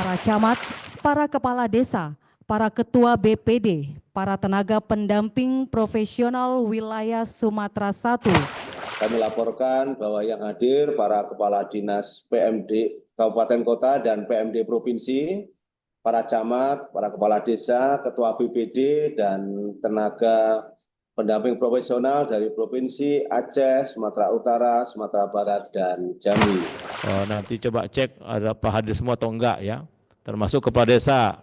para camat, para kepala desa, para ketua BPD, para tenaga pendamping profesional wilayah Sumatera I. Kami laporkan bahwa yang hadir para kepala dinas PMD Kabupaten Kota dan PMD Provinsi, para camat, para kepala desa, ketua BPD, dan tenaga pendamping profesional dari Provinsi Aceh, Sumatera Utara, Sumatera Barat, dan Jambi. Nanti coba cek ada Pak hadir semua atau enggak ya, termasuk kepala desa.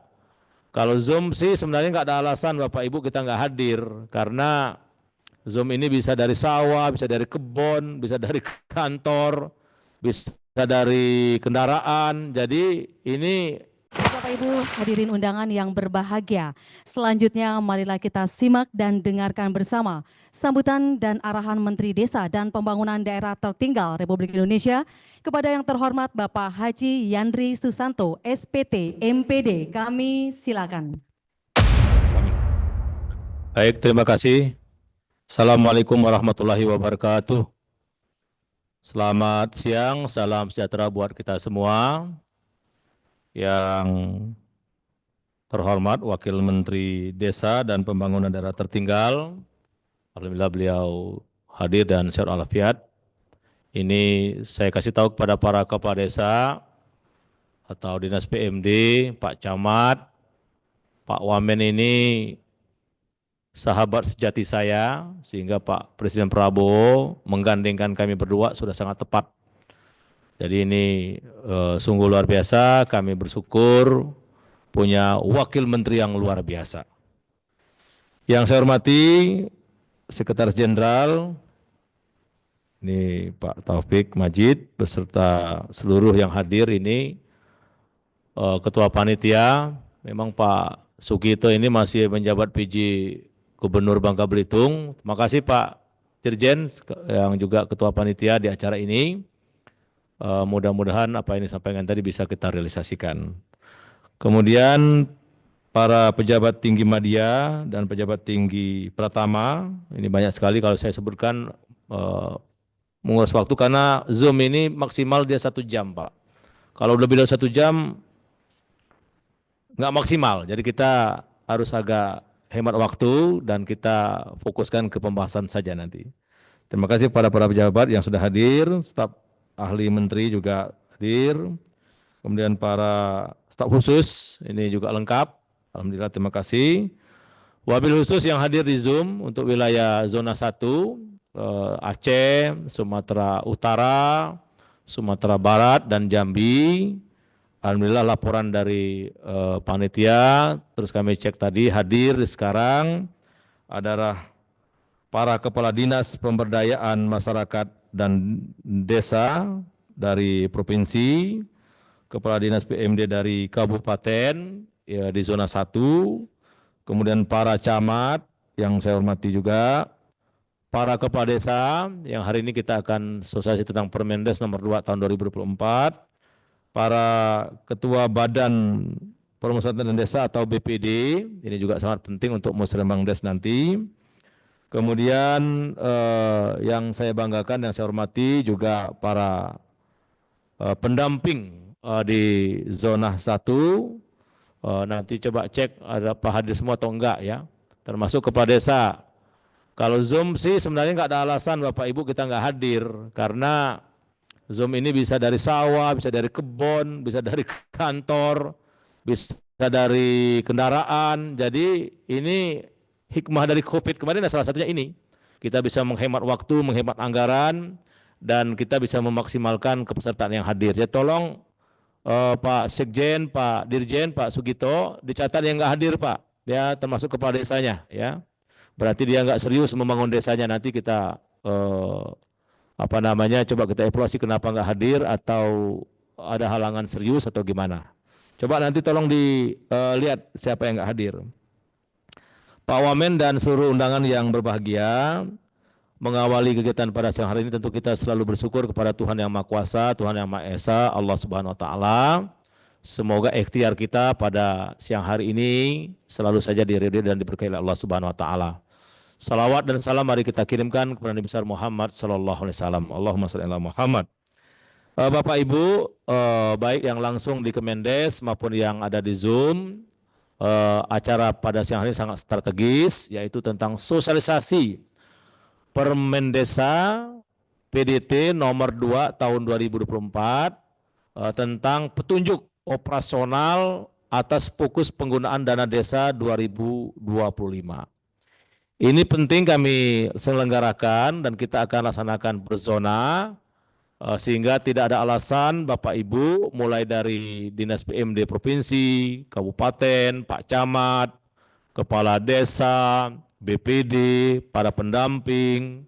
Kalau Zoom sih sebenarnya nggak ada alasan Bapak Ibu kita nggak hadir, karena Zoom ini bisa dari sawah, bisa dari kebun, bisa dari kantor, bisa dari kendaraan. Jadi ini Bapak Ibu hadirin undangan yang berbahagia, selanjutnya marilah kita simak dan dengarkan bersama sambutan dan arahan Menteri Desa dan Pembangunan Daerah Tertinggal Republik Indonesia kepada yang terhormat Bapak Haji Yandri Susanto, SPT, MPD. Kami silakan. Baik, terima kasih. Assalamualaikum warahmatullahi wabarakatuh. Selamat siang, salam sejahtera buat kita semua. Yang terhormat Wakil Menteri Desa dan Pembangunan Daerah Tertinggal, alhamdulillah beliau hadir dan sehat walafiat. Ini saya kasih tahu kepada para kepala desa atau dinas PMD, Pak Camat, Pak Wamen ini sahabat sejati saya, sehingga Pak Presiden Prabowo menggandengkan kami berdua sudah sangat tepat. Jadi ini sungguh luar biasa, kami bersyukur punya wakil menteri yang luar biasa. Yang saya hormati Sekretaris Jenderal, ini Pak Taufik Majid, beserta seluruh yang hadir ini, Ketua Panitia, memang Pak Sugito ini masih menjabat PJ Gubernur Bangka Belitung. Terima kasih Pak Dirjen yang juga Ketua Panitia di acara ini. Mudah-mudahan apa yang disampaikan tadi bisa kita realisasikan. Kemudian para pejabat tinggi media dan pejabat tinggi Pratama, ini banyak sekali kalau saya sebutkan menguras waktu karena Zoom ini maksimal dia 1 jam Pak. Kalau lebih dari 1 jam nggak maksimal, jadi kita harus agak hemat waktu dan kita fokuskan ke pembahasan saja nanti. Terima kasih kepada para pejabat yang sudah hadir, staf ahli menteri juga hadir, kemudian para staf khusus ini juga lengkap, alhamdulillah terima kasih. Wabil khusus yang hadir di Zoom untuk wilayah zona 1, Aceh, Sumatera Utara, Sumatera Barat, dan Jambi. Alhamdulillah laporan dari panitia, terus kami cek tadi hadir sekarang adalah para kepala dinas pemberdayaan masyarakat dan desa dari provinsi, kepala dinas PMD dari kabupaten ya, di zona 1, kemudian para camat yang saya hormati juga, para kepala desa yang hari ini kita akan sosialisasi tentang Permendes nomor 2 tahun 2024, para ketua badan permusyawaratan desa atau BPD, ini juga sangat penting untuk musrembang des nanti. Kemudian yang saya banggakan, yang saya hormati juga para pendamping di zona 1, nanti coba cek ada Pak hadir semua atau enggak ya, termasuk kepala desa. Kalau Zoom sih sebenarnya nggak ada alasan Bapak Ibu kita nggak hadir, karena Zoom ini bisa dari sawah, bisa dari kebun, bisa dari kantor, bisa dari kendaraan. Jadi ini hikmah dari COVID kemarin salah satunya ini. Kita bisa menghemat waktu, menghemat anggaran, dan kita bisa memaksimalkan kepesertaan yang hadir. Ya tolong Pak Sekjen, Pak Dirjen, Pak Sugito dicatat yang nggak hadir Pak, ya termasuk kepala desanya ya. Berarti dia nggak serius membangun desanya, nanti kita coba kita evaluasi kenapa nggak hadir atau ada halangan serius atau gimana. Coba nanti tolong dilihat siapa yang nggak hadir. Pak Wamen dan seluruh undangan yang berbahagia, mengawali kegiatan pada siang hari ini tentu kita selalu bersyukur kepada Tuhan Yang Maha Kuasa, Tuhan Yang Maha Esa, Allah Subhanahu Wa Taala. Semoga ikhtiar kita pada siang hari ini selalu saja diridhoi dan diberkahi oleh Allah Subhanahu Wa Taala. Salawat dan salam mari kita kirimkan kepada Nabi besar Muhammad sallallahu alaihi wasallam. Allahumma shalli ala Muhammad. Bapak Ibu, baik yang langsung di Kemendes maupun yang ada di Zoom, acara pada siang hari ini sangat strategis, yaitu tentang sosialisasi Permen Desa PDT nomor 2 tahun 2024 tentang petunjuk operasional atas fokus penggunaan dana desa 2025. Ini penting kami selenggarakan dan kita akan laksanakan berzona sehingga tidak ada alasan Bapak Ibu mulai dari Dinas PMD Provinsi, Kabupaten, Pak Camat, Kepala Desa, BPD, para pendamping,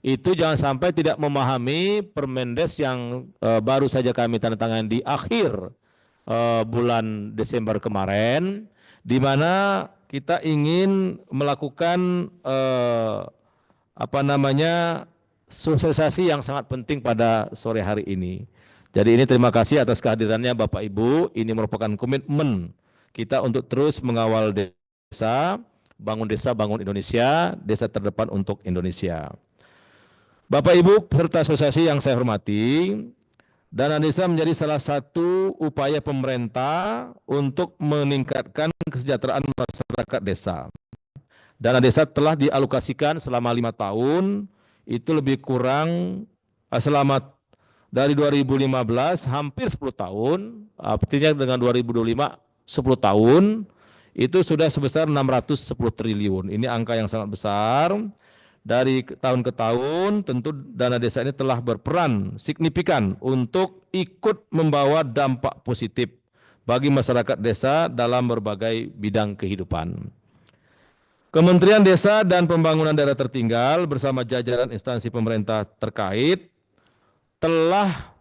itu jangan sampai tidak memahami Permendes yang baru saja kami tanda tangan di akhir bulan Desember kemarin, di mana kita ingin melakukan sosialisasi yang sangat penting pada sore hari ini. Jadi ini terima kasih atas kehadirannya Bapak Ibu. Ini merupakan komitmen kita untuk terus mengawal desa, bangun Indonesia, desa terdepan untuk Indonesia. Bapak Ibu peserta asosiasi yang saya hormati, dana desa menjadi salah satu upaya pemerintah untuk meningkatkan kesejahteraan masyarakat desa. Dana desa telah dialokasikan selama 5 tahun, itu lebih kurang selama dari 2015 hampir 10 tahun, artinya dengan 2025 10 tahun, itu sudah sebesar 610 triliun. Ini angka yang sangat besar. Dari tahun ke tahun tentu dana desa ini telah berperan signifikan untuk ikut membawa dampak positif bagi masyarakat desa dalam berbagai bidang kehidupan. Kementerian Desa dan Pembangunan Daerah Tertinggal bersama jajaran instansi pemerintah terkait telah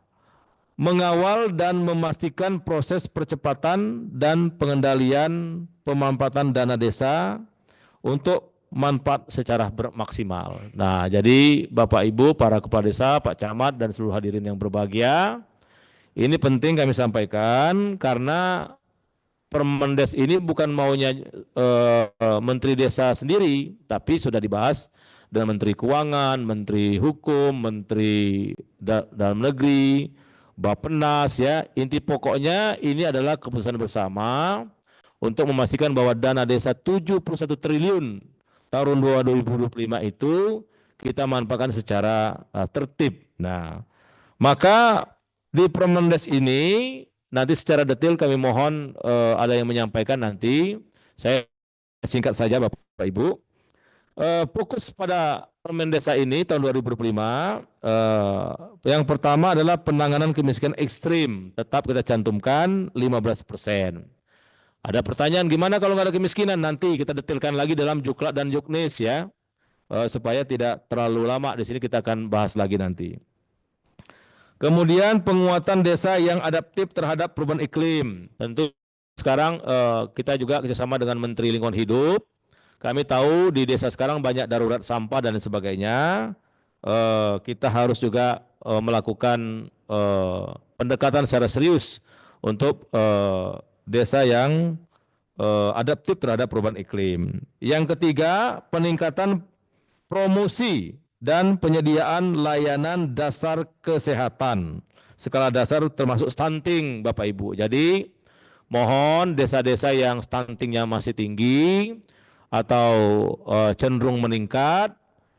mengawal dan memastikan proses percepatan dan pengendalian pemanfaatan dana desa untuk manfaat secara maksimal. Nah, jadi Bapak Ibu, para kepala desa, Pak Camat, dan seluruh hadirin yang berbahagia, ini penting kami sampaikan karena Permendes ini bukan maunya Menteri Desa sendiri, tapi sudah dibahas dengan Menteri Keuangan, Menteri Hukum, Menteri Dalam Negeri, Bappenas, ya. Inti pokoknya ini adalah keputusan bersama untuk memastikan bahwa dana desa 71 triliun tahun 2025 itu kita manfaatkan secara tertib. Nah, maka di Permendes ini nanti secara detail kami mohon ada yang menyampaikan nanti. Saya singkat saja Bapak Ibu. Fokus pada Permen Desa ini tahun 2025, yang pertama adalah penanganan kemiskinan ekstrim. Tetap kita cantumkan 15%. Ada pertanyaan gimana kalau nggak ada kemiskinan? Nanti kita detailkan lagi dalam Juklat dan Juknis ya, supaya tidak terlalu lama di sini kita akan bahas lagi nanti. Kemudian penguatan desa yang adaptif terhadap perubahan iklim. Tentu sekarang kita juga kerjasama dengan Menteri Lingkungan Hidup. Kami tahu di desa sekarang banyak darurat sampah dan sebagainya. Kita harus juga melakukan pendekatan secara serius untuk desa yang adaptif terhadap perubahan iklim. Yang ketiga, peningkatan promosi dan penyediaan layanan dasar kesehatan. Skala dasar termasuk stunting, Bapak Ibu. Jadi mohon desa-desa yang stuntingnya masih tinggi atau cenderung meningkat,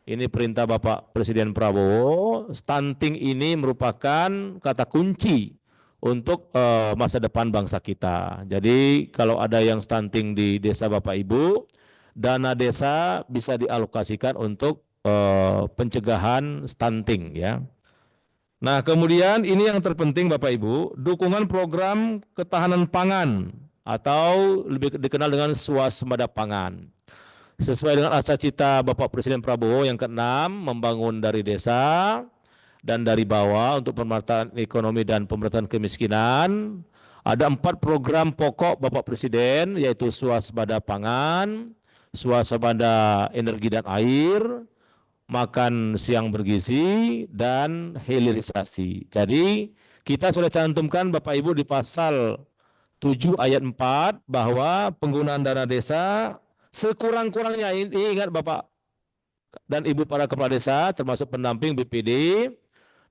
ini perintah Bapak Presiden Prabowo, stunting ini merupakan kata kunci untuk masa depan bangsa kita. Jadi kalau ada yang stunting di desa Bapak Ibu, dana desa bisa dialokasikan untuk pencegahan stunting ya. Nah, kemudian ini yang terpenting Bapak Ibu, dukungan program ketahanan pangan atau lebih dikenal dengan swasembada pangan. Sesuai dengan asa cita Bapak Presiden Prabowo yang ke-6, membangun dari desa dan dari bawah untuk pemerataan ekonomi dan pemberantasan kemiskinan. Ada 4 program pokok Bapak Presiden, yaitu swasembada pangan, swasembada energi dan air, makan siang bergizi, dan hilirisasi. Jadi kita sudah cantumkan Bapak Ibu di pasal 7 ayat 4 bahwa penggunaan dana desa sekurang-kurangnya, ini ingat Bapak dan Ibu para kepala desa termasuk pendamping BPD,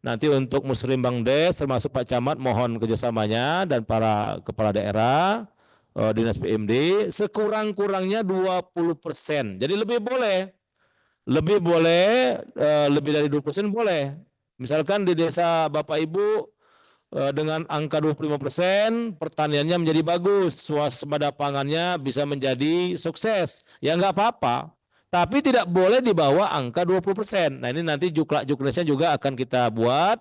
Nanti untuk Muslim Bangdes termasuk Pak Camat mohon kerjasamanya dan para kepala daerah, Dinas PMD sekurang-kurangnya 20%. Jadi lebih boleh lebih dari 20% boleh. Misalkan di desa Bapak Ibu dengan angka 25%, pertaniannya menjadi bagus, swasembada pangannya bisa menjadi sukses. Ya nggak apa-apa. Tapi tidak boleh di bawah angka 20%. Nah ini nanti juklak-juknisnya juga akan kita buat,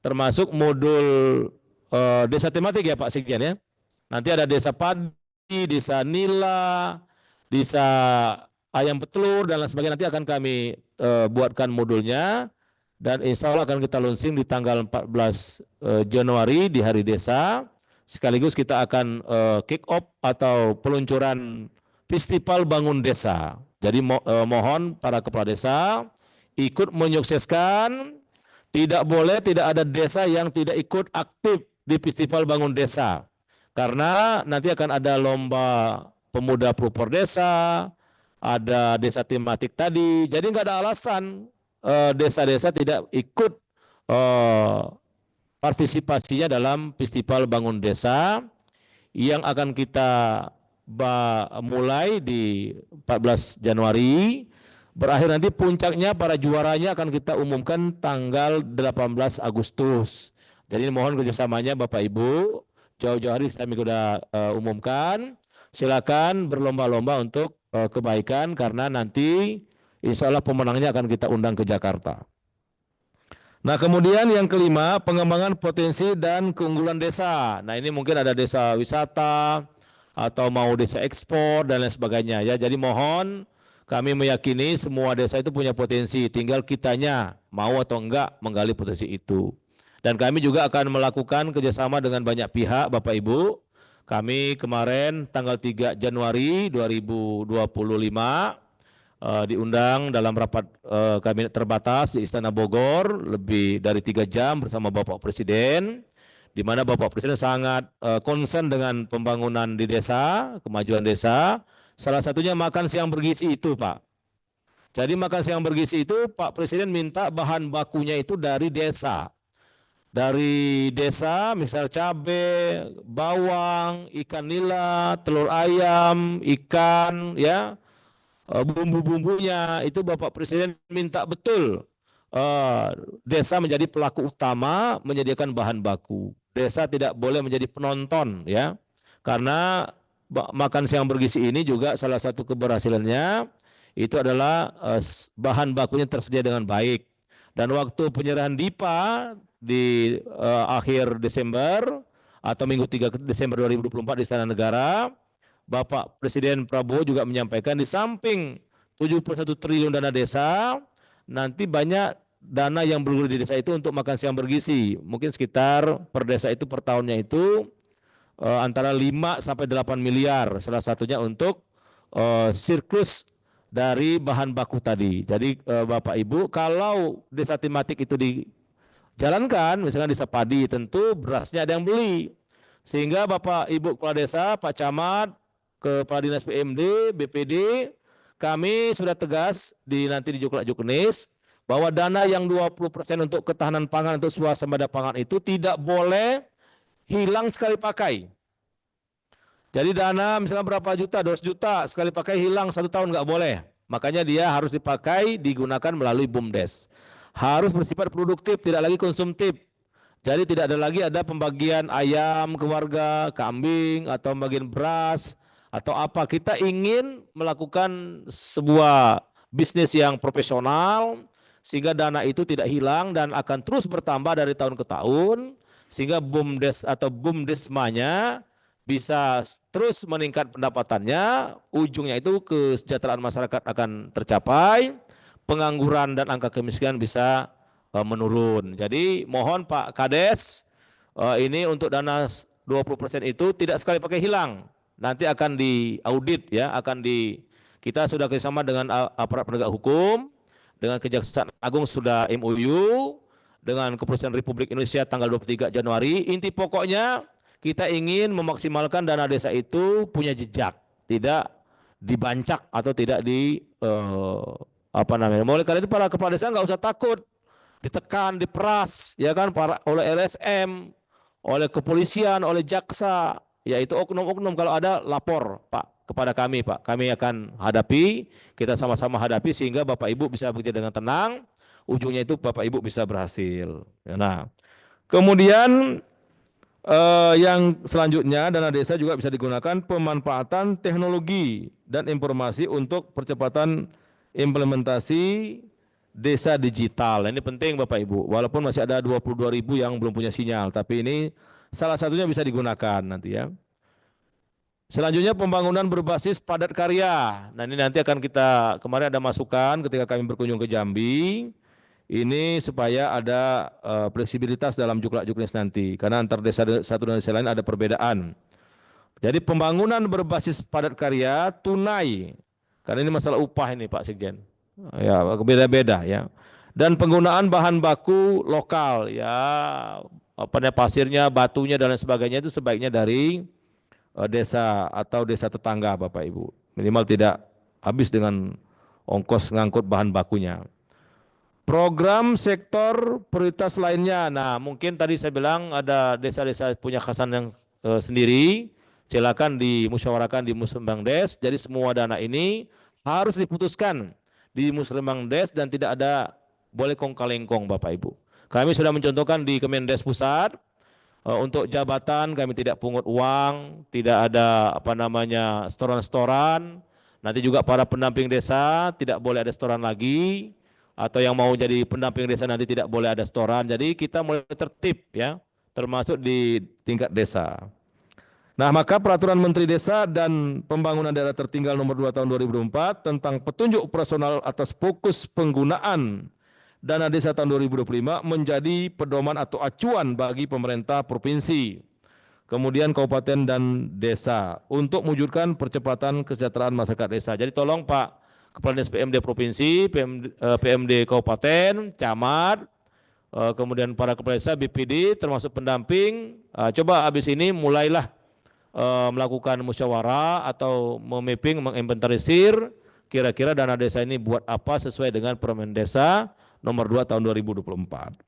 termasuk modul desa tematik ya Pak Sekjen ya. Nanti ada desa padi, desa nila, desa ayam petelur dan lain sebagainya. Nanti akan kami buatkan modulnya dan insya Allah akan kita launching di tanggal 14 Januari di Hari Desa. Sekaligus kita akan kick off atau peluncuran Festival Bangun Desa. Jadi mohon para kepala desa ikut menyukseskan. Tidak boleh tidak ada desa yang tidak ikut aktif di Festival Bangun Desa. Karena nanti akan ada lomba pemuda pelopor desa, ada desa tematik tadi. Jadi nggak ada alasan desa-desa tidak ikut partisipasinya dalam Festival Bangun Desa yang akan kita mulai di 14 Januari, berakhir nanti puncaknya para juaranya akan kita umumkan tanggal 18 Agustus. Jadi mohon kerjasamanya Bapak Ibu, jauh-jauh hari kami sudah umumkan, silakan berlomba-lomba untuk kebaikan karena nanti insya Allah pemenangnya akan kita undang ke Jakarta. Nah kemudian yang kelima, pengembangan potensi dan keunggulan desa. Nah ini mungkin ada desa wisata, atau mau desa ekspor dan lain sebagainya ya. Jadi mohon kami meyakini semua desa itu punya potensi, tinggal kitanya mau atau enggak menggali potensi itu. Dan kami juga akan melakukan kerjasama dengan banyak pihak Bapak Ibu. Kami kemarin tanggal 3 Januari 2025 diundang dalam rapat kabinet terbatas di Istana Bogor lebih dari 3 jam bersama Bapak Presiden, di mana Bapak Presiden sangat concern dengan pembangunan di desa, kemajuan desa. Salah satunya makan siang bergizi itu, Pak. Jadi makan siang bergizi itu Pak Presiden minta bahan bakunya itu dari desa. Dari desa, misal cabai, bawang, ikan nila, telur ayam, ikan, ya, bumbu-bumbunya itu Bapak Presiden minta betul desa menjadi pelaku utama menyediakan bahan baku. Desa tidak boleh menjadi penonton ya, karena makan siang bergizi ini juga salah satu keberhasilannya itu adalah bahan bakunya tersedia dengan baik. Dan waktu penyerahan DIPA di akhir Desember atau minggu 3 Desember 2024 di Istana Negara, Bapak Presiden Prabowo juga menyampaikan di samping 71 triliun dana desa, nanti banyak dana yang bergulir di desa itu untuk makan siang bergizi. Mungkin sekitar per desa itu per tahunnya itu antara 5 sampai 8 miliar. Salah satunya untuk siklus dari bahan baku tadi. Jadi Bapak Ibu, kalau desa tematik itu dijalankan, misalkan desa padi, tentu berasnya ada yang beli. Sehingga Bapak Ibu kepala desa, Pak Camat, Kepala Dinas PMD, BPD, kami sudah tegas nanti di Juklak-Juknis bahwa dana yang 20% untuk ketahanan pangan, untuk swasembada pangan itu tidak boleh hilang sekali pakai. Jadi dana misalnya berapa juta, 200 juta, sekali pakai hilang 1 tahun nggak boleh. Makanya dia harus dipakai, digunakan melalui BUMDes. Harus bersifat produktif, tidak lagi konsumtif. Jadi tidak ada lagi pembagian ayam ke warga, kambing, atau bagian beras, atau apa. Kita ingin melakukan sebuah bisnis yang profesional, sehingga dana itu tidak hilang dan akan terus bertambah dari tahun ke tahun, sehingga BUMDes atau BUMDesmanya bisa terus meningkat pendapatannya, ujungnya itu kesejahteraan masyarakat akan tercapai, pengangguran dan angka kemiskinan bisa menurun. Jadi mohon Pak Kades, ini untuk dana 20% itu tidak sekali pakai hilang, nanti akan diaudit ya, kita sudah kerjasama dengan aparat penegak hukum, dengan Kejaksaan Agung sudah MOU, dengan Kepolisian Republik Indonesia tanggal 23 Januari. Inti pokoknya kita ingin memaksimalkan dana desa itu punya jejak, tidak dibancak atau tidak Oleh karena itu para kepala desa nggak usah takut. ditekan, diperas, ya kan, oleh LSM, oleh kepolisian, oleh jaksa, yaitu oknum-oknum. Kalau ada lapor Pak kepada kami Pak, kami akan hadapi, kita sama-sama hadapi sehingga Bapak Ibu bisa bekerja dengan tenang, ujungnya itu Bapak Ibu bisa berhasil. Nah, kemudian yang selanjutnya dana desa juga bisa digunakan pemanfaatan teknologi dan informasi untuk percepatan implementasi desa digital. Nah, ini penting Bapak Ibu. Walaupun masih ada 22.000 yang belum punya sinyal, tapi ini salah satunya bisa digunakan nanti ya. Selanjutnya pembangunan berbasis padat karya. Nah, ini nanti akan kita, kemarin ada masukan ketika kami berkunjung ke Jambi. Ini supaya ada fleksibilitas dalam juklak-juknis nanti, karena antar desa satu dan desa lain ada perbedaan. Jadi pembangunan berbasis padat karya tunai, karena ini masalah upah ini Pak Sekjen, ya beda-beda ya. Dan penggunaan bahan baku lokal, ya apa namanya, pasirnya, batunya dan lain sebagainya itu sebaiknya dari desa atau desa tetangga Bapak Ibu. Minimal tidak habis dengan ongkos ngangkut bahan bakunya. Program sektor prioritas lainnya. Nah, mungkin tadi saya bilang ada desa-desa punya khasan yang sendiri. Silakan dimusyawarahkan di Musrembangdes. Jadi semua dana ini harus diputuskan di Musrembangdes dan tidak ada boleh kong-kalengkong Bapak Ibu. Kami sudah mencontohkan di Kemendes Pusat, untuk jabatan kami tidak pungut uang, tidak ada apa namanya setoran-setoran. Nanti juga para pendamping desa tidak boleh ada setoran lagi. Atau yang mau jadi pendamping desa nanti tidak boleh ada setoran. Jadi kita mulai tertib ya, termasuk di tingkat desa. Nah, maka peraturan Menteri Desa dan Pembangunan Daerah Tertinggal nomor 2 tahun 2024 tentang petunjuk operasional atas fokus penggunaan dana desa tahun 2025 menjadi pedoman atau acuan bagi pemerintah provinsi, kemudian kabupaten dan desa untuk mewujudkan percepatan kesejahteraan masyarakat desa. Jadi tolong Pak Kepala Dinas PMD Provinsi, PMD Kabupaten, Camat, kemudian para kepala desa, BPD, termasuk pendamping, coba habis ini mulailah melakukan musyawarah atau memapping, menginventarisir kira-kira dana desa ini buat apa sesuai dengan Permen Desa nomor 2 tahun 2024.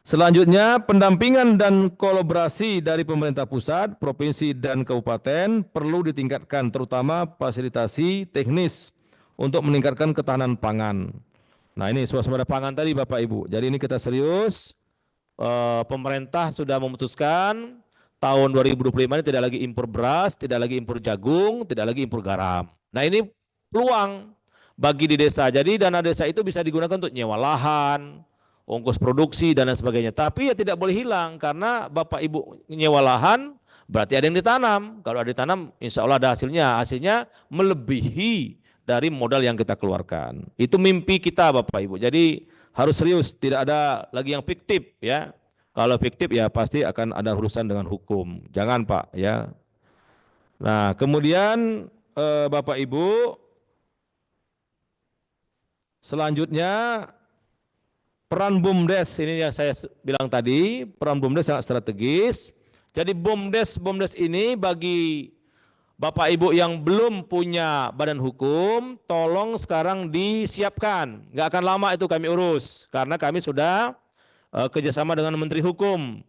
Selanjutnya, pendampingan dan kolaborasi dari pemerintah pusat, provinsi, dan kabupaten perlu ditingkatkan, terutama fasilitasi teknis untuk meningkatkan ketahanan pangan. Nah, ini swasembada pangan tadi Bapak Ibu. Jadi ini kita serius, pemerintah sudah memutuskan tahun 2025 ini tidak lagi impor beras, tidak lagi impor jagung, tidak lagi impor garam. Nah, ini peluang bagi di desa. Jadi dana desa itu bisa digunakan untuk nyewa lahan, ongkos produksi dan lain sebagainya. Tapi ya tidak boleh hilang karena Bapak Ibu nyewa lahan berarti ada yang ditanam. Kalau ada ditanam insya Allah ada hasilnya. Hasilnya melebihi dari modal yang kita keluarkan. Itu mimpi kita Bapak Ibu. Jadi harus serius, tidak ada lagi yang fiktif ya. Kalau fiktif ya pasti akan ada urusan dengan hukum. Jangan Pak ya. Nah, kemudian Bapak Ibu, selanjutnya peran BUMDes, ini yang saya bilang tadi, peran BUMDes sangat strategis. Jadi BUMDes ini bagi Bapak Ibu yang belum punya badan hukum, tolong sekarang disiapkan. Nggak akan lama itu kami urus, karena kami sudah kerjasama dengan Menteri Hukum.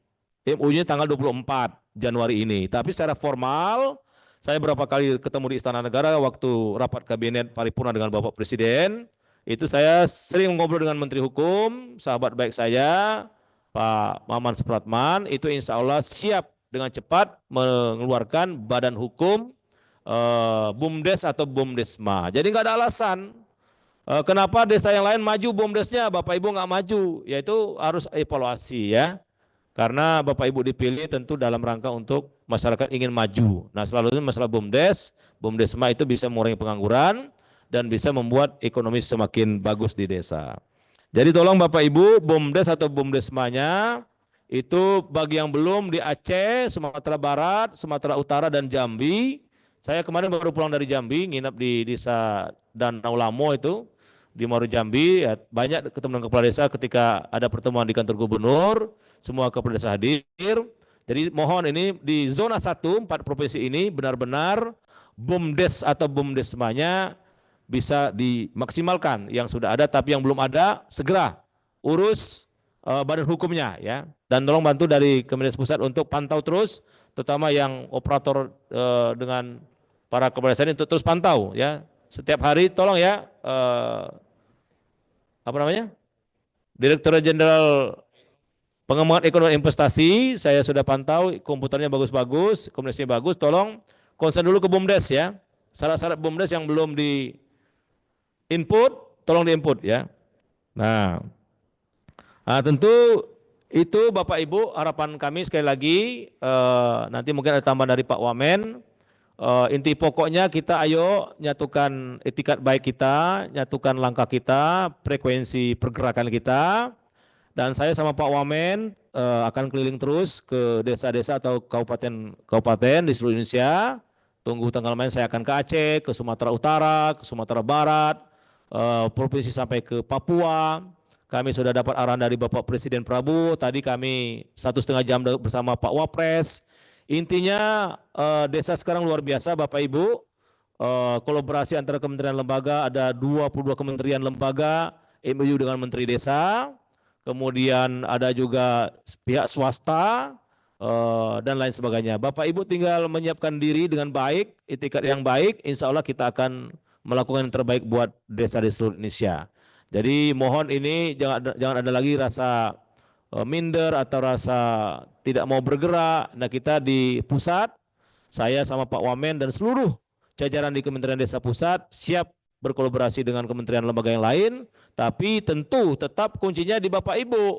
MOU-nya tanggal 24 Januari ini. Tapi secara formal, saya berapa kali ketemu di Istana Negara waktu rapat kabinet paripurna dengan Bapak Presiden. Itu saya sering ngobrol dengan Menteri Hukum, sahabat baik saya, Pak Maman Supratman, itu insya Allah siap dengan cepat mengeluarkan badan hukum BUMDes atau BUMDesma. Jadi nggak ada alasan kenapa desa yang lain maju BUMDesnya, Bapak Ibu nggak maju, yaitu harus evaluasi ya. Karena Bapak Ibu dipilih tentu dalam rangka untuk masyarakat ingin maju. Nah, selalu masalah BUMDes, BUMDesma itu bisa mengurangi pengangguran, dan bisa membuat ekonomi semakin bagus di desa. Jadi tolong Bapak Ibu, BUMDes atau BUMDesmanya itu bagi yang belum di Aceh, Sumatera Barat, Sumatera Utara, dan Jambi. Saya kemarin baru pulang dari Jambi, nginap di desa Danau Lamo itu, di Muaro Jambi. Ya, banyak ketemu dengan kepala desa ketika ada pertemuan di kantor gubernur, semua kepala desa hadir. Jadi mohon ini di zona 1, 4 provinsi ini benar-benar BUMDes atau BUMDesmanya bisa dimaksimalkan, yang sudah ada tapi yang belum ada segera urus badan hukumnya ya. Dan tolong bantu dari Kemendes Pusat untuk pantau terus, terutama yang operator dengan para kepala desa ini untuk terus pantau ya. Setiap hari tolong ya Direktur Jenderal Pengembangan Ekonomi Investasi, saya sudah pantau komputernya bagus-bagus, komunikasinya bagus, tolong konsen dulu ke BUMDes ya. Syarat-syarat BUMDes yang belum di input, tolong di input ya. Nah, tentu itu Bapak Ibu harapan kami sekali lagi, nanti mungkin ada tambahan dari Pak Wamen. Inti pokoknya kita ayo nyatukan etikat baik kita, nyatukan langkah kita, frekuensi pergerakan kita. Dan saya sama Pak Wamen akan keliling terus ke desa-desa atau kabupaten di seluruh Indonesia. Tunggu tanggal main saya akan ke Aceh, ke Sumatera Utara, ke Sumatera Barat, provinsi sampai ke Papua. Kami sudah dapat arahan dari Bapak Presiden Prabowo. Tadi kami 1,5 jam bersama Pak Wapres. Intinya desa sekarang luar biasa Bapak Ibu. Kolaborasi antara kementerian lembaga, ada 22 kementerian lembaga, MOU dengan Menteri Desa. Kemudian ada juga pihak swasta dan lain sebagainya. Bapak Ibu tinggal menyiapkan diri dengan baik, etikat yang baik, insya Allah kita akan melakukan yang terbaik buat desa di seluruh Indonesia. Jadi mohon ini jangan ada lagi rasa minder atau rasa tidak mau bergerak. Nah kita di pusat, saya sama Pak Wamen dan seluruh jajaran di Kementerian Desa Pusat siap berkolaborasi dengan kementerian lembaga yang lain, tapi tentu tetap kuncinya di Bapak Ibu,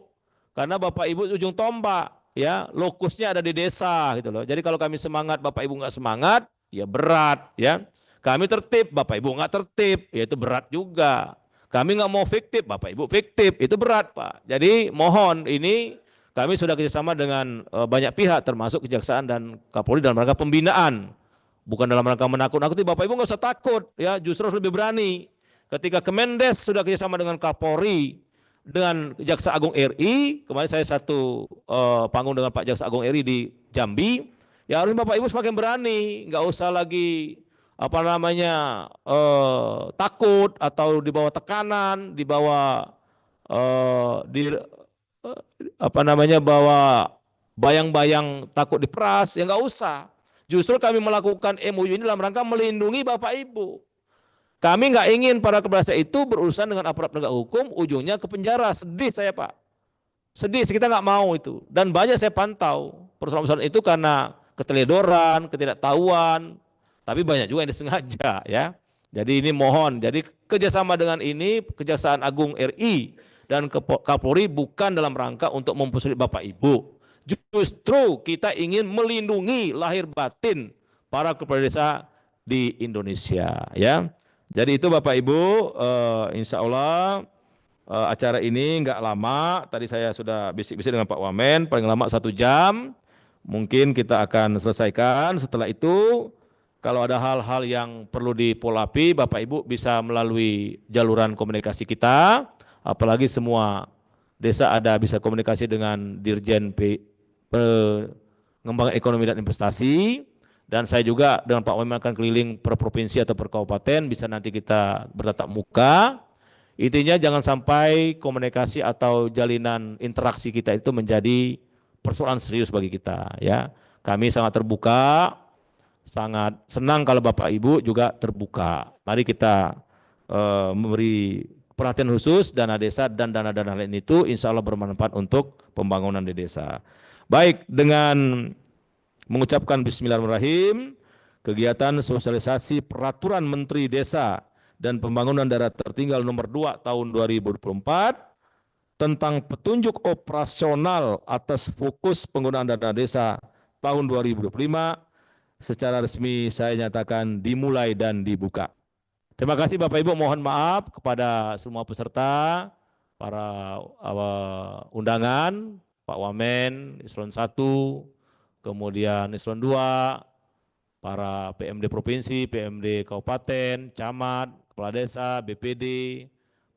karena Bapak Ibu ujung tombak, ya lokusnya ada di desa gitu loh. Jadi kalau kami semangat, Bapak Ibu nggak semangat, ya berat, ya. Kami tertib, Bapak Ibu nggak tertib, ya itu berat juga. Kami nggak mau fiktif, Bapak Ibu fiktif, itu berat Pak. Jadi mohon ini kami sudah kerjasama dengan banyak pihak, termasuk Kejaksaan dan Kapolri dalam rangka pembinaan. Bukan dalam rangka menakut-nakuti, Bapak Ibu nggak usah takut, ya justru harus lebih berani. Ketika Kemendes sudah kerjasama dengan Kapolri, dengan Jaksa Agung RI, kemarin saya satu panggung dengan Pak Jaksa Agung RI di Jambi, ya harus Bapak Ibu semakin berani, nggak usah lagi takut atau dibawa tekanan, dibawa bawa bayang-bayang takut diperas, ya nggak usah. Justru kami melakukan MOU ini dalam rangka melindungi Bapak Ibu. Kami nggak ingin para kepala desa itu berurusan dengan aparat penegak hukum, ujungnya ke penjara. Sedih saya Pak. Sedih, kita nggak mau itu. Dan banyak saya pantau persoalan-persoalan itu karena keteledoran, ketidaktahuan, tapi banyak juga yang disengaja ya. Jadi ini mohon, jadi kerjasama dengan ini Kejaksaan Agung RI dan Kapolri bukan dalam rangka untuk mempersulit Bapak Ibu. Justru kita ingin melindungi lahir batin para kepala desa di Indonesia ya. Jadi itu Bapak Ibu, insya Allah acara ini nggak lama. Tadi saya sudah bisik-bisik dengan Pak Wamen, paling lama 1 jam. Mungkin kita akan selesaikan. Setelah itu kalau ada hal-hal yang perlu dipolapi, Bapak Ibu bisa melalui jaluran komunikasi kita. Apalagi semua desa bisa komunikasi dengan Dirjen Pengembangan Ekonomi dan Investasi. Dan saya juga dengan Pak Wamen akan keliling per provinsi atau per kabupaten, bisa nanti kita bertatap muka. Intinya jangan sampai komunikasi atau jalinan interaksi kita itu menjadi persoalan serius bagi kita ya. Kami sangat terbuka, sangat senang kalau Bapak Ibu juga terbuka. Mari kita memberi perhatian khusus dana desa dan dana-dana lain itu insya Allah bermanfaat untuk pembangunan di desa. Baik, dengan mengucapkan bismillahirrahmanirrahim, kegiatan sosialisasi peraturan Menteri Desa dan Pembangunan Daerah Tertinggal nomor 2 tahun 2024 tentang petunjuk operasional atas fokus penggunaan dana desa tahun 2025 secara resmi saya nyatakan dimulai dan dibuka. Terima kasih Bapak Ibu, mohon maaf kepada semua peserta, para undangan, Pak Wamen, Eselon 1, kemudian Eselon 2, para PMD Provinsi, PMD Kabupaten, Camat, Kepala Desa, BPD,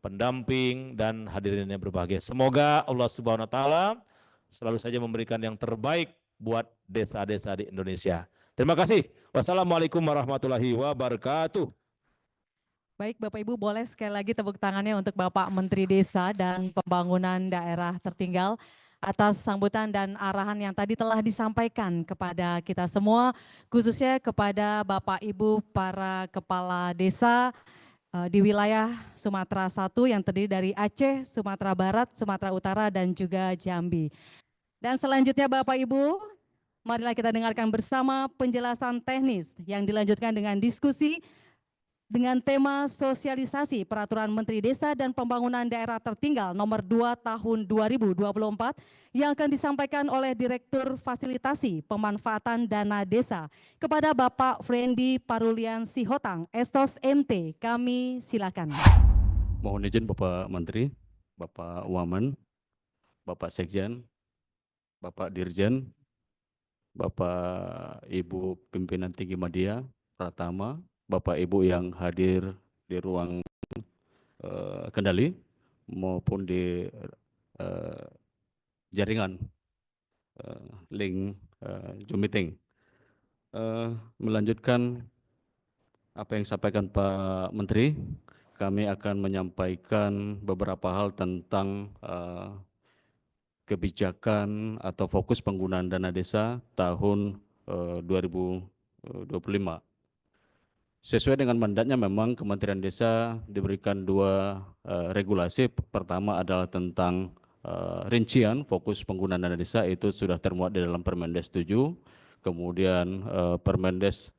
pendamping, dan hadirin yang berbahagia. Semoga Allah Subhanahu wa Ta'ala selalu saja memberikan yang terbaik buat desa-desa di Indonesia. Terima kasih. Wassalamualaikum warahmatullahi wabarakatuh. Baik Bapak Ibu, boleh sekali lagi tepuk tangannya untuk Bapak Menteri Desa dan Pembangunan Daerah Tertinggal atas sambutan dan arahan yang tadi telah disampaikan kepada kita semua, khususnya kepada Bapak Ibu para kepala desa di wilayah Sumatera 1 yang terdiri dari Aceh, Sumatera Barat, Sumatera Utara, dan juga Jambi. Dan selanjutnya Bapak Ibu, marilah kita dengarkan bersama penjelasan teknis yang dilanjutkan dengan diskusi dengan tema sosialisasi Peraturan Menteri Desa dan Pembangunan Daerah Tertinggal nomor 2 tahun 2024 yang akan disampaikan oleh Direktur Fasilitasi Pemanfaatan Dana Desa kepada Bapak Frendi Parulian Sihotang, Estos MT. Kami silakan. Mohon izin Bapak Menteri, Bapak Wamen, Bapak Sekjen, Bapak Dirjen, Bapak Ibu Pimpinan Tinggi Media, Pratama, Bapak Ibu yang hadir di ruang kendali maupun di jaringan link Zoom meeting. Melanjutkan apa yang disampaikan Pak Menteri, kami akan menyampaikan beberapa hal tentang kebijakan atau fokus penggunaan dana desa tahun 2025. Sesuai dengan mandatnya memang Kementerian Desa diberikan dua regulasi. Pertama adalah tentang rincian fokus penggunaan dana desa, itu sudah termuat di dalam Permendes 7. Kemudian Permendes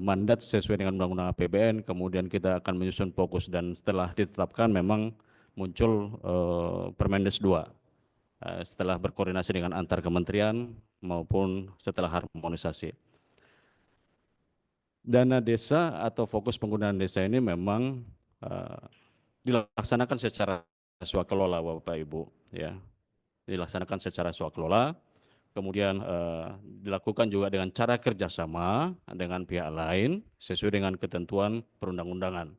mandat sesuai dengan Undang-Undang APBN, kemudian kita akan menyusun fokus dan setelah ditetapkan memang muncul Permendes 2. Setelah berkoordinasi dengan antar kementerian maupun setelah harmonisasi. Dana desa atau fokus penggunaan desa ini memang dilaksanakan secara swakelola Bapak Ibu, ya. Dilaksanakan secara swakelola, kemudian dilakukan juga dengan cara kerjasama dengan pihak lain sesuai dengan ketentuan perundang-undangan.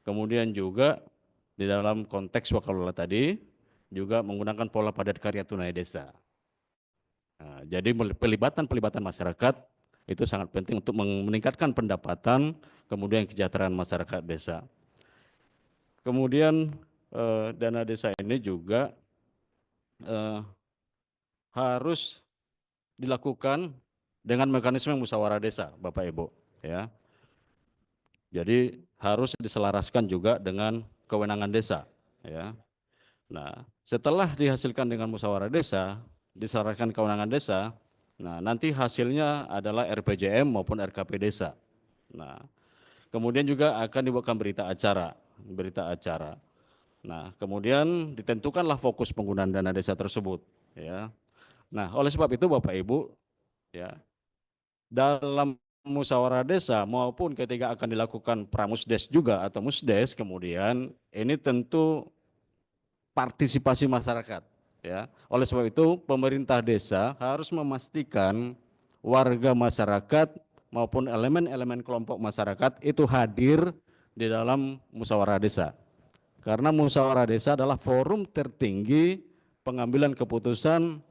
Kemudian juga di dalam konteks swakelola tadi juga menggunakan pola padat karya tunai desa. Nah, jadi pelibatan masyarakat itu sangat penting untuk meningkatkan pendapatan, kemudian kesejahteraan masyarakat desa. Kemudian dana desa ini juga harus dilakukan dengan mekanisme musyawarah desa, Bapak Ibu, ya. Jadi harus diselaraskan juga dengan kewenangan desa, ya. Nah, setelah dihasilkan dengan musyawarah desa, diselaraskan kewenangan desa, nah nanti hasilnya adalah RPJM maupun RKP desa. Nah, kemudian juga akan dibuatkan berita acara. Nah, kemudian ditentukanlah fokus penggunaan dana desa tersebut, ya. Nah, oleh sebab itu Bapak Ibu, ya, dalam musyawarah desa maupun ketika akan dilakukan pramusdes juga atau musdes, kemudian ini tentu partisipasi masyarakat, ya. Oleh sebab itu pemerintah desa harus memastikan warga masyarakat maupun elemen-elemen kelompok masyarakat itu hadir di dalam musyawarah desa. Karena musyawarah desa adalah forum tertinggi pengambilan keputusan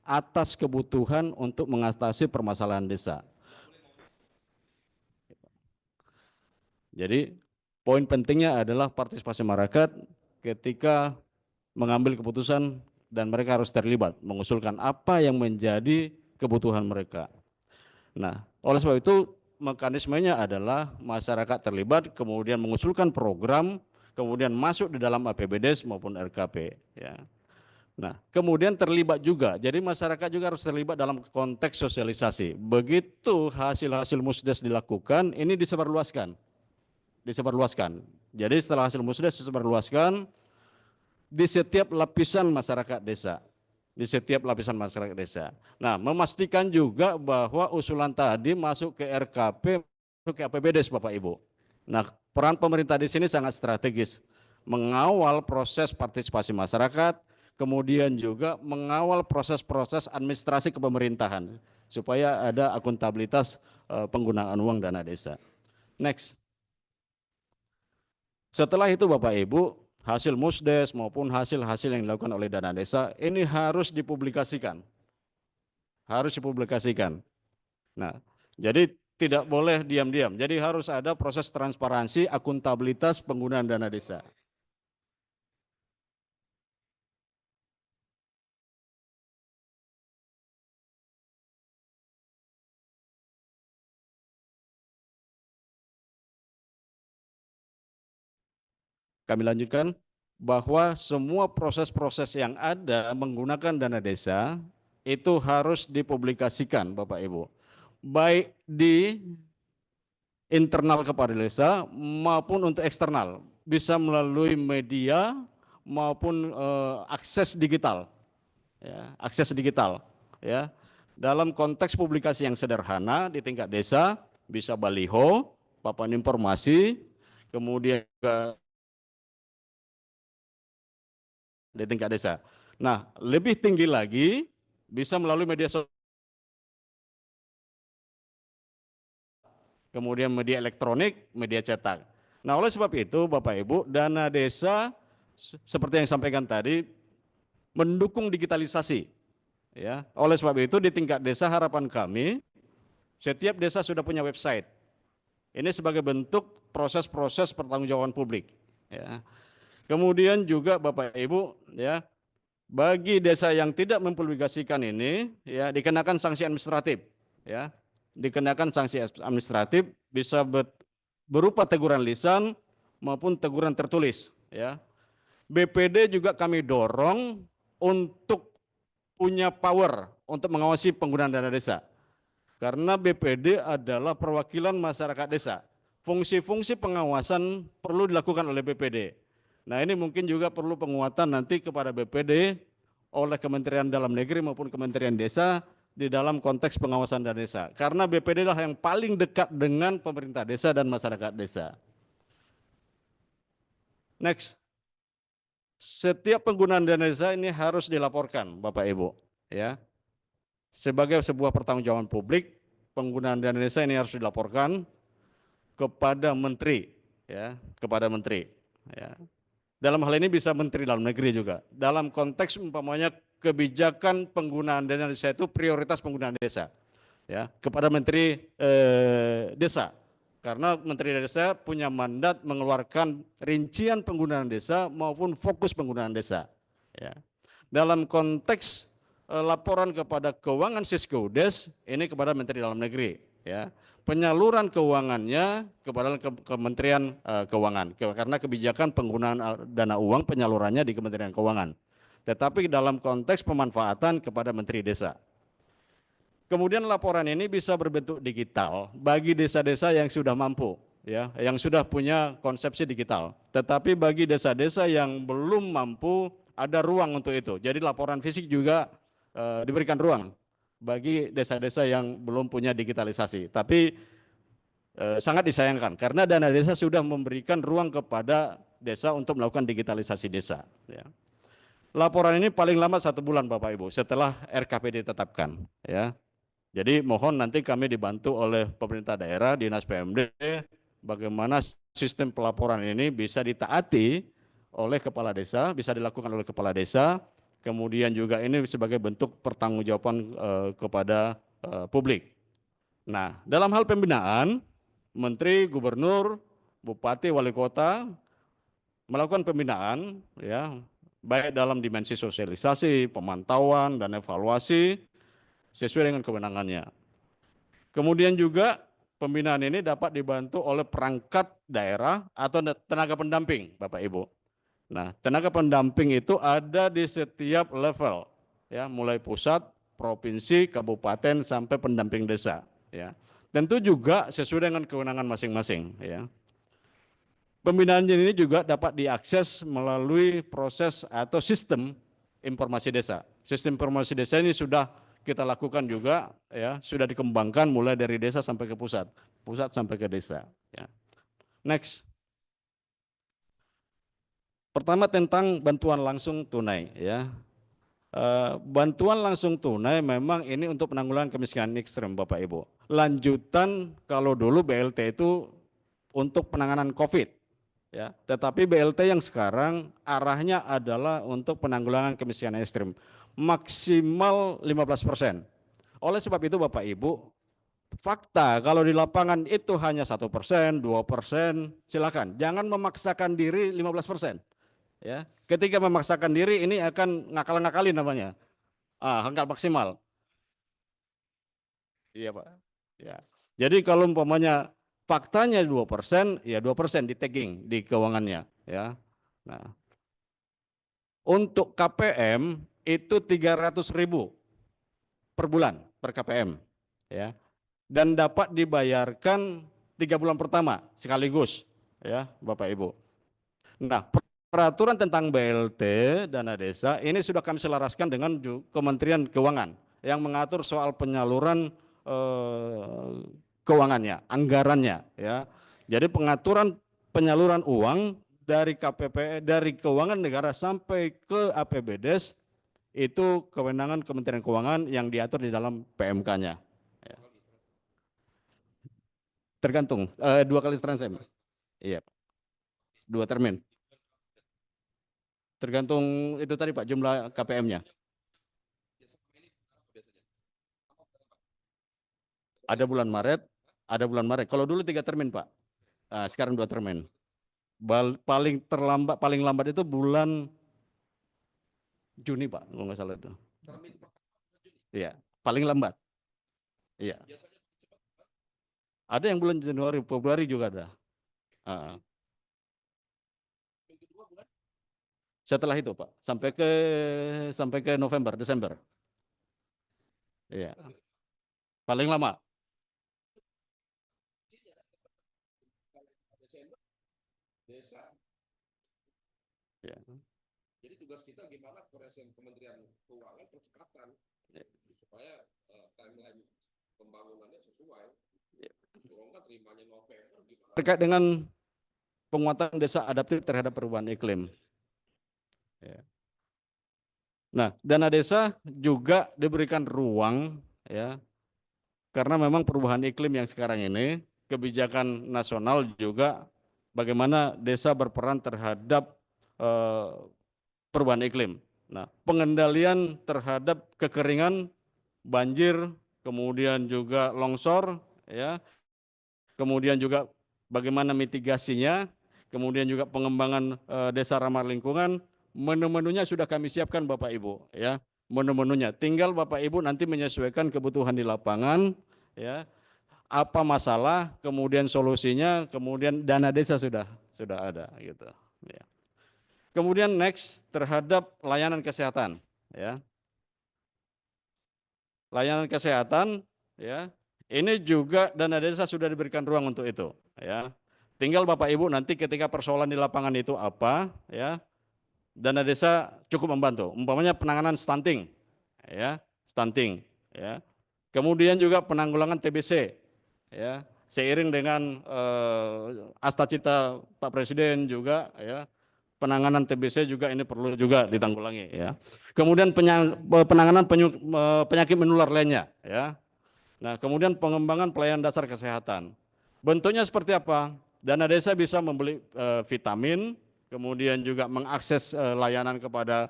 atas kebutuhan untuk mengatasi permasalahan desa. Jadi poin pentingnya adalah partisipasi masyarakat ketika mengambil keputusan dan mereka harus terlibat mengusulkan apa yang menjadi kebutuhan mereka. Nah, oleh sebab itu mekanismenya adalah masyarakat terlibat, kemudian mengusulkan program, kemudian masuk di dalam APBDes maupun RKP, ya. Nah, kemudian terlibat juga, jadi masyarakat juga harus terlibat dalam konteks sosialisasi. Begitu hasil-hasil musdes dilakukan, ini disebarluaskan. Jadi setelah hasil musdes disebarluaskan di setiap lapisan masyarakat desa. Nah, memastikan juga bahwa usulan tadi masuk ke RKP, masuk ke APBDes Bapak Ibu. Nah, peran pemerintah di sini sangat strategis, mengawal proses partisipasi masyarakat, kemudian juga mengawal proses-proses administrasi kepemerintahan supaya ada akuntabilitas penggunaan uang dana desa. Next. Setelah itu Bapak Ibu, hasil musdes maupun hasil-hasil yang dilakukan oleh dana desa ini harus dipublikasikan. Nah, jadi tidak boleh diam-diam. Jadi harus ada proses transparansi, akuntabilitas penggunaan dana desa. Kami lanjutkan bahwa semua proses-proses yang ada menggunakan dana desa itu harus dipublikasikan, Bapak Ibu. Baik di internal kepada desa maupun untuk eksternal, bisa melalui media maupun akses digital. Ya, akses digital, ya. Dalam konteks publikasi yang sederhana di tingkat desa bisa baliho, papan informasi, kemudian di tingkat desa. Nah, lebih tinggi lagi bisa melalui media sosial, kemudian media elektronik, media cetak. Nah, oleh sebab itu Bapak Ibu, dana desa seperti yang sampaikan tadi mendukung digitalisasi. Ya, oleh sebab itu di tingkat desa harapan kami setiap desa sudah punya website. Ini sebagai bentuk proses-proses pertanggungjawaban publik. Ya. Kemudian juga Bapak Ibu, ya, bagi desa yang tidak mempublikasikan ini, ya, dikenakan sanksi administratif. Ya, dikenakan sanksi administratif bisa berupa teguran lisan maupun teguran tertulis. Ya. BPD juga kami dorong untuk punya power untuk mengawasi penggunaan dana desa. Karena BPD adalah perwakilan masyarakat desa. Fungsi-fungsi pengawasan perlu dilakukan oleh BPD. Nah, ini mungkin juga perlu penguatan nanti kepada BPD oleh Kementerian Dalam Negeri maupun Kementerian Desa di dalam konteks pengawasan dana desa. Karena BPD lah yang paling dekat dengan pemerintah desa dan masyarakat desa. Next. Setiap penggunaan dana desa ini harus dilaporkan, Bapak Ibu, ya. Sebagai sebuah pertanggungjawaban publik, penggunaan dana desa ini harus dilaporkan kepada menteri, ya, kepada menteri, ya. Dalam hal ini bisa Menteri Dalam Negeri juga. Dalam konteks umpamanya kebijakan penggunaan dana desa itu prioritas penggunaan desa, ya, kepada Menteri Desa. Karena Menteri Desa punya mandat mengeluarkan rincian penggunaan desa maupun fokus penggunaan desa. Ya. Dalam konteks laporan kepada keuangan Siskoudes ini kepada Menteri Dalam Negeri. Ya. Penyaluran keuangannya kepada Kementerian Keuangan. Karena kebijakan penggunaan dana uang penyalurannya di Kementerian Keuangan. Tetapi dalam konteks pemanfaatan kepada Menteri Desa. Kemudian laporan ini bisa berbentuk digital bagi desa-desa yang sudah mampu, ya, yang sudah punya konsepsi digital. Tetapi bagi desa-desa yang belum mampu ada ruang untuk itu. Jadi laporan fisik juga diberikan ruang bagi desa-desa yang belum punya digitalisasi. Tapi sangat disayangkan karena dana desa sudah memberikan ruang kepada desa untuk melakukan digitalisasi desa. Ya. Laporan ini paling lama 1 bulan Bapak Ibu setelah RKP ditetapkan. Ya. Jadi mohon nanti kami dibantu oleh pemerintah daerah, Dinas PMD, bagaimana sistem pelaporan ini bisa ditaati oleh kepala desa, bisa dilakukan oleh kepala desa, kemudian juga ini sebagai bentuk pertanggungjawaban kepada publik. Nah, dalam hal pembinaan, Menteri, Gubernur, Bupati, Wali Kota melakukan pembinaan, ya, baik dalam dimensi sosialisasi, pemantauan, dan evaluasi, sesuai dengan kewenangannya. Kemudian juga pembinaan ini dapat dibantu oleh perangkat daerah atau tenaga pendamping, Bapak Ibu. Nah, tenaga pendamping itu ada di setiap level, ya, mulai pusat, provinsi, kabupaten sampai pendamping desa, ya. Tentu juga sesuai dengan kewenangan masing-masing, ya. Pembinaan ini juga dapat diakses melalui proses atau sistem informasi desa. Sistem informasi desa ini sudah kita lakukan juga, ya, sudah dikembangkan mulai dari desa sampai ke pusat sampai ke desa. Ya. Next. Pertama tentang bantuan langsung tunai. Ya. Bantuan langsung tunai memang ini untuk penanggulangan kemiskinan ekstrem, Bapak Ibu. Lanjutan kalau dulu BLT itu untuk penanganan COVID. Ya, tetapi BLT yang sekarang arahnya adalah untuk penanggulangan kemiskinan ekstrem. Maksimal 15%. Oleh sebab itu Bapak Ibu, fakta kalau di lapangan itu hanya 1%, 2%, silakan. Jangan memaksakan diri 15%. Ya, ketika memaksakan diri ini akan ngakal-ngakalin namanya. Nggak maksimal. Iya Pak. Ya. Jadi kalau umpamanya faktanya 2%, ya 2% di tagging di keuangannya. Ya. Nah, untuk KPM itu 300.000 per bulan per KPM. Ya. Dan dapat dibayarkan 3 bulan pertama sekaligus, ya Bapak Ibu. Nah, peraturan tentang BLT dana desa ini sudah kami selaraskan dengan Kementerian Keuangan yang mengatur soal penyaluran keuangannya, anggarannya, ya. Jadi pengaturan penyaluran uang dari KPP, dari keuangan negara sampai ke APBDes itu kewenangan Kementerian Keuangan yang diatur di dalam PMK-nya. Tergantung 2 kali transem. Iya, 2 termin. Tergantung itu tadi Pak jumlah KPM-nya. Ada bulan Maret. Kalau dulu 3 termin Pak. Sekarang 2 termin. Paling lambat itu bulan Juni Pak, kalau nggak salah itu. Iya, paling lambat. Iya. Ada yang bulan Januari, Februari juga ada. Setelah itu Pak, sampai ke November, Desember. Iya. Paling lama. Ya. Jadi tugas kita gimana Kementerian Keuangan percepatan supaya timeline pembangunannya sesuai. Kalau nggak terimanya November gimana? Terkait dengan penguatan desa adaptif terhadap perubahan iklim. Ya. Nah, dana desa juga diberikan ruang, ya, karena memang perubahan iklim yang sekarang ini, kebijakan nasional juga bagaimana desa berperan terhadap perubahan iklim. Nah, pengendalian terhadap kekeringan, banjir, kemudian juga longsor, ya, kemudian juga bagaimana mitigasinya, kemudian juga pengembangan desa ramah lingkungan. Menu-menunya sudah kami siapkan Bapak Ibu, ya, menu-menunya. Tinggal Bapak Ibu nanti menyesuaikan kebutuhan di lapangan, ya, apa masalah, kemudian solusinya, kemudian dana desa sudah ada, gitu. Ya. Kemudian next terhadap layanan kesehatan, ya. Layanan kesehatan, ya, ini juga dana desa sudah diberikan ruang untuk itu, ya. Tinggal Bapak Ibu nanti ketika persoalan di lapangan itu apa, ya, dana desa cukup membantu. Umpamanya penanganan stunting, ya, stunting, ya. Kemudian juga penanggulangan TBC, ya. Seiring dengan cita Pak Presiden juga, ya, penanganan TBC juga ini perlu juga ditanggulangi, ya. Kemudian penanganan penyakit menular lainnya, ya. Nah, kemudian pengembangan pelayanan dasar kesehatan. Bentuknya seperti apa? Dana desa bisa membeli vitamin, kemudian juga mengakses layanan kepada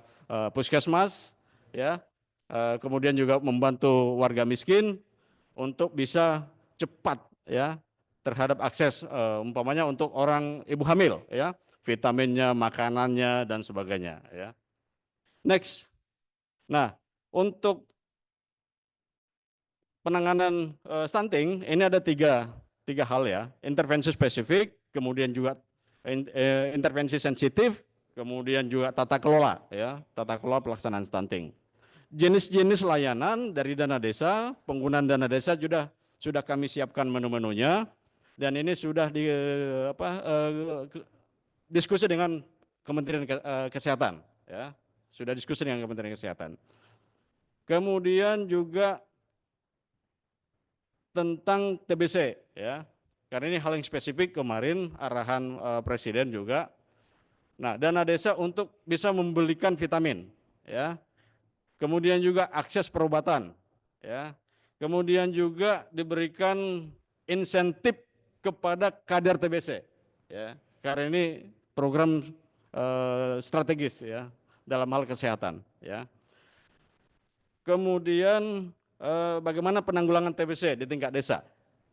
puskesmas, ya. Kemudian juga membantu warga miskin untuk bisa cepat, ya, terhadap akses umpamanya untuk orang ibu hamil, ya, vitaminnya, makanannya dan sebagainya, ya. Next. Nah, untuk penanganan stunting ini ada tiga hal, ya, intervensi spesifik, kemudian juga intervensi sensitif, kemudian juga tata kelola, ya, tata kelola pelaksanaan stunting. Jenis-jenis layanan dari dana desa, penggunaan dana desa sudah kami siapkan menu-menunya, dan ini sudah diskusi dengan Kementerian Kesehatan, ya, sudah diskusi dengan Kementerian Kesehatan. Kemudian juga tentang TBC, ya, karena ini hal yang spesifik kemarin arahan Presiden juga. Nah, dana desa untuk bisa membelikan vitamin, ya, kemudian juga akses perobatan, ya, kemudian juga diberikan insentif kepada kader TBC, ya, karena ini program strategis, ya, dalam hal kesehatan, ya. Kemudian bagaimana penanggulangan TBC di tingkat desa,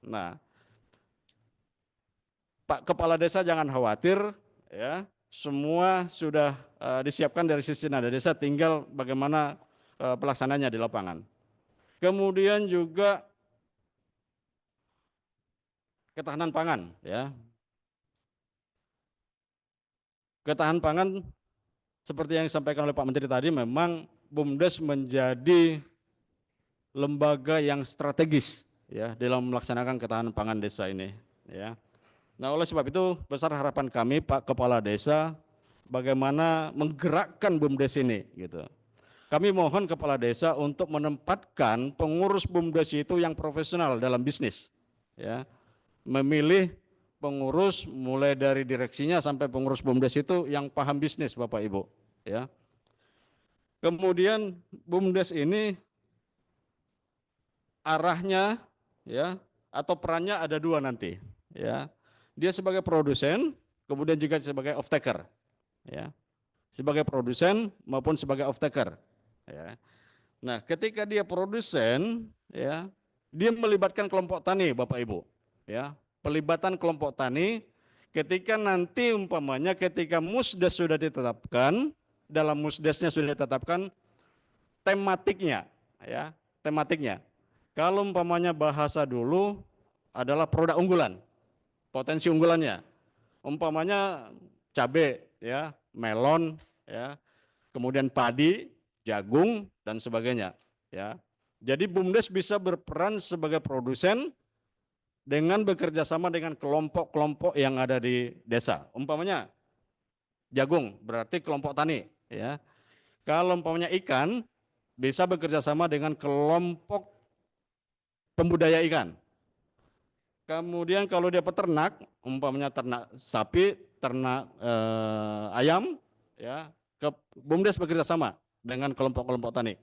Nah, Pak Kepala Desa jangan khawatir, ya, semua sudah disiapkan dari sisi Dana Desa, tinggal bagaimana pelaksananya di lapangan. Kemudian juga ketahanan pangan, ya. Ketahanan pangan seperti yang disampaikan oleh Pak Menteri tadi, memang BUMDes menjadi lembaga yang strategis, ya, dalam melaksanakan ketahanan pangan desa ini, ya. Nah, oleh sebab itu besar harapan kami Pak Kepala Desa bagaimana menggerakkan BUMDes ini, gitu. Kami mohon Kepala Desa untuk menempatkan pengurus BUMDes itu yang profesional dalam bisnis, ya. Memilih pengurus mulai dari direksinya sampai pengurus BUMDes itu yang paham bisnis, Bapak Ibu, ya. Kemudian BUMDes ini arahnya, ya, atau perannya ada dua nanti, ya. Dia sebagai produsen, kemudian juga sebagai off-taker, ya. Sebagai produsen maupun sebagai off-taker, ya. Nah, ketika dia produsen, ya, dia melibatkan kelompok tani, Bapak Ibu, ya. Pelibatan kelompok tani ketika nanti umpamanya ketika musdes sudah ditetapkan, dalam musdesnya sudah ditetapkan tematiknya, ya, tematiknya. Kalau umpamanya bahasa dulu adalah produk unggulan, potensi unggulannya, umpamanya cabai, ya, melon, ya, kemudian padi, jagung dan sebagainya, ya. Jadi BUMDes bisa berperan sebagai produsen dengan bekerja sama dengan kelompok-kelompok yang ada di desa. Umpamanya jagung berarti kelompok tani, ya. Kalau umpamanya ikan bisa bekerja sama dengan kelompok pembudaya ikan. Kemudian kalau dia peternak, umpamanya ternak sapi, ternak ayam, ya, BUMDes bekerja sama dengan kelompok-kelompok tani.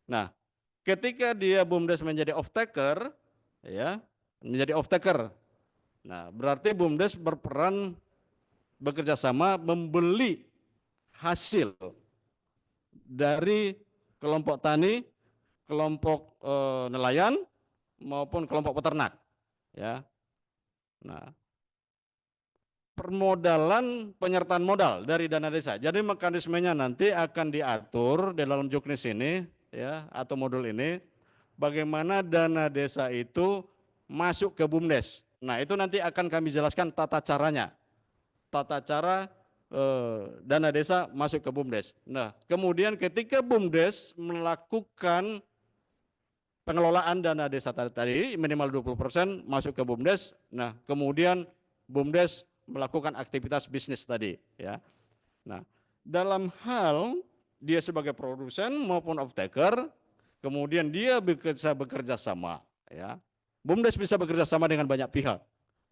Nah, ketika dia BUMDes menjadi off-taker, ya, menjadi off-taker. Nah, berarti BUMDes berperan bekerja sama membeli hasil dari kelompok tani, kelompok nelayan maupun kelompok peternak, ya. Nah, permodalan penyertaan modal dari dana desa. Jadi mekanismenya nanti akan diatur di dalam juknis ini, ya, atau modul ini, bagaimana dana desa itu masuk ke BUMDes. Nah, itu nanti akan kami jelaskan tata caranya, tata cara dana desa masuk ke BUMDes. Nah, kemudian ketika BUMDes melakukan pengelolaan dana desa tadi minimal 20% masuk ke BUMDes. Nah, kemudian BUMDes melakukan aktivitas bisnis tadi, ya. Nah, dalam hal dia sebagai produsen maupun off-taker, kemudian dia bisa bekerja sama, ya. BUMDes bisa bekerja sama dengan banyak pihak,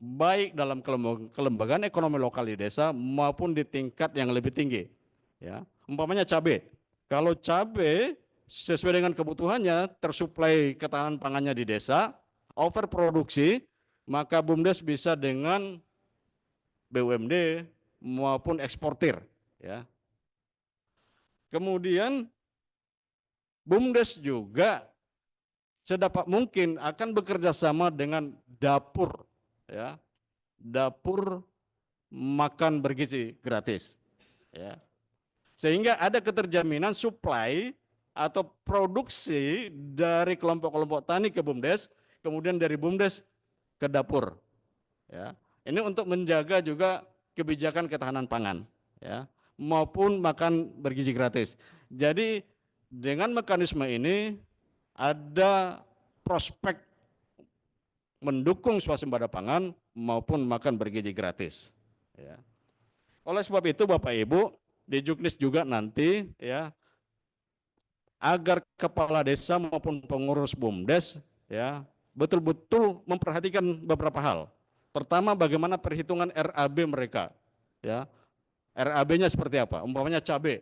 baik dalam kelembagaan ekonomi lokal di desa maupun di tingkat yang lebih tinggi, ya. Umpamanya cabai. Kalau cabai sesuai dengan kebutuhannya, tersuplai ketahanan pangannya di desa, overproduksi, maka BUMDes bisa dengan BUMD maupun eksportir, ya. Kemudian BUMDes juga sedapat mungkin akan bekerja sama dengan dapur, ya, dapur makan bergizi gratis, ya. Sehingga ada keterjaminan suplai atau produksi dari kelompok-kelompok tani ke BUMDes, kemudian dari BUMDes ke dapur, ya. Ini untuk menjaga juga kebijakan ketahanan pangan, ya, maupun makan bergizi gratis. Jadi dengan mekanisme ini ada prospek mendukung swasembada pangan maupun makan bergizi gratis, ya. Oleh sebab itu Bapak Ibu, di juknis juga nanti, ya, agar kepala desa maupun pengurus BUMDes, ya, betul-betul memperhatikan beberapa hal. Pertama, bagaimana perhitungan RAB mereka, ya. RAB-nya seperti apa? Umpamanya cabai.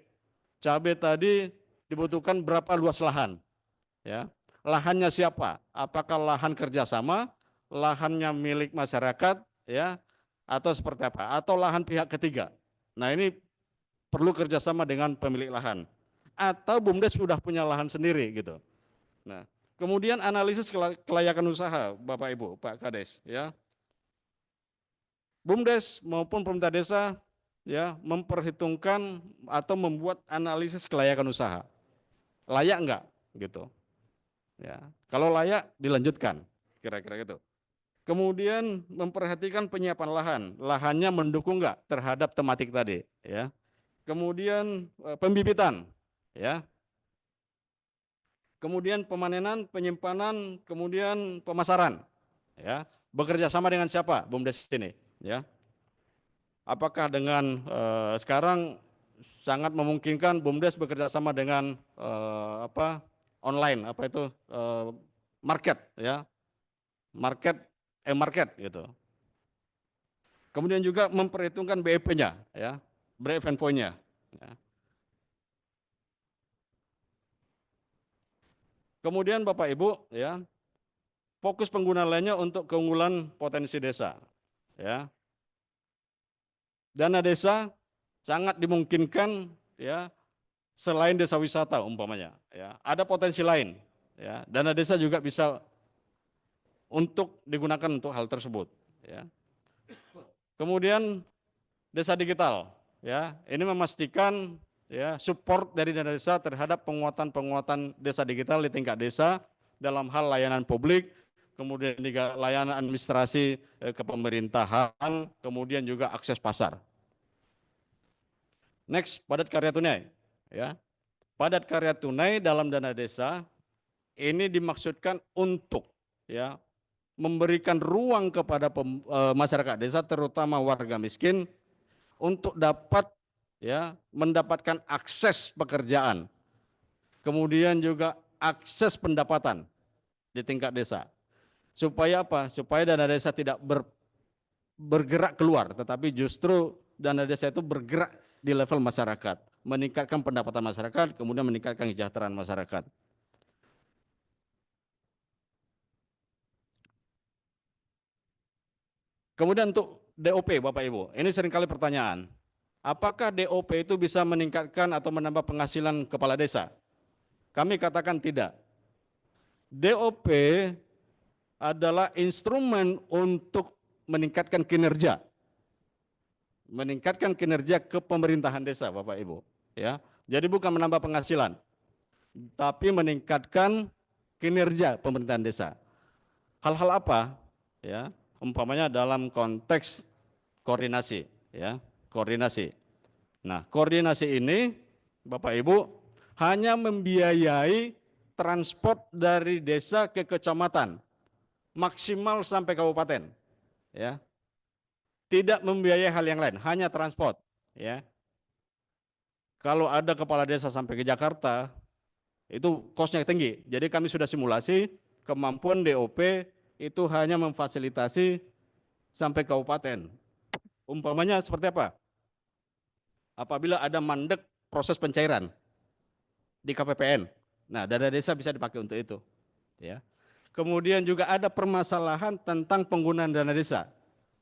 Cabai tadi dibutuhkan berapa luas lahan, ya. Lahannya siapa? Apakah lahan kerjasama, lahannya milik masyarakat, ya, atau seperti apa? Atau lahan pihak ketiga. Nah, ini perlu kerjasama dengan pemilik lahan. Atau BUMDes sudah punya lahan sendiri, gitu. Nah, Kemudian analisis kelayakan usaha, Bapak Ibu, Pak Kades, ya. BUMDes maupun pemerintah desa ya memperhitungkan atau membuat analisis kelayakan usaha. Layak enggak gitu. Ya. Kalau layak dilanjutkan, kira-kira gitu. Kemudian memperhatikan penyiapan lahan, lahannya mendukung enggak terhadap tematik tadi, ya. Kemudian pembibitan, ya. Kemudian pemanenan, penyimpanan, kemudian pemasaran, ya. Bekerja sama dengan siapa BUMDes ini, ya. Apakah dengan sekarang sangat memungkinkan BUMDes bekerja sama dengan online, apa itu market, ya, market gitu. Kemudian juga memperhitungkan BEP-nya, ya, break even point-nya. Ya. Kemudian Bapak Ibu, ya, fokus pengguna lainnya untuk keunggulan potensi desa, ya. Dana desa sangat dimungkinkan, ya, selain desa wisata umpamanya, ya, ada potensi lain, ya. Dana desa juga bisa untuk digunakan untuk hal tersebut, ya. Kemudian desa digital, ya, ini memastikan ya support dari dana desa terhadap penguatan desa digital di tingkat desa dalam hal layanan publik, kemudian juga layanan administrasi kepemerintahan, kemudian juga akses pasar. Next, padat karya tunai, ya. Padat karya tunai dalam dana desa ini dimaksudkan untuk ya memberikan ruang kepada masyarakat desa terutama warga miskin untuk dapat ya mendapatkan akses pekerjaan. Kemudian juga akses pendapatan di tingkat desa. Supaya apa? Supaya dana desa tidak bergerak keluar, tetapi justru dana desa itu bergerak di level masyarakat, meningkatkan pendapatan masyarakat, kemudian meningkatkan kesejahteraan masyarakat. Kemudian untuk DOP Bapak Ibu, ini seringkali pertanyaan. Apakah DOP itu bisa meningkatkan atau menambah penghasilan kepala desa? Kami katakan tidak. DOP adalah instrumen untuk meningkatkan kinerja. Meningkatkan kinerja kepemerintahan desa Bapak Ibu, ya. Jadi bukan menambah penghasilan, tapi meningkatkan kinerja pemerintahan desa. Hal-hal apa? Ya, umpamanya dalam konteks koordinasi, ya, koordinasi. Nah, koordinasi ini Bapak Ibu hanya membiayai transport dari desa ke kecamatan maksimal sampai kabupaten, ya. Tidak membiayai hal yang lain, hanya transport, ya. Kalau ada kepala desa sampai ke Jakarta, itu kosnya tinggi. Jadi kami sudah simulasi kemampuan DOP itu hanya memfasilitasi sampai kabupaten. Umpamanya seperti apa? Apabila ada mandek proses pencairan di KPPN, nah dana desa bisa dipakai untuk itu, ya. Kemudian juga ada permasalahan tentang penggunaan dana desa.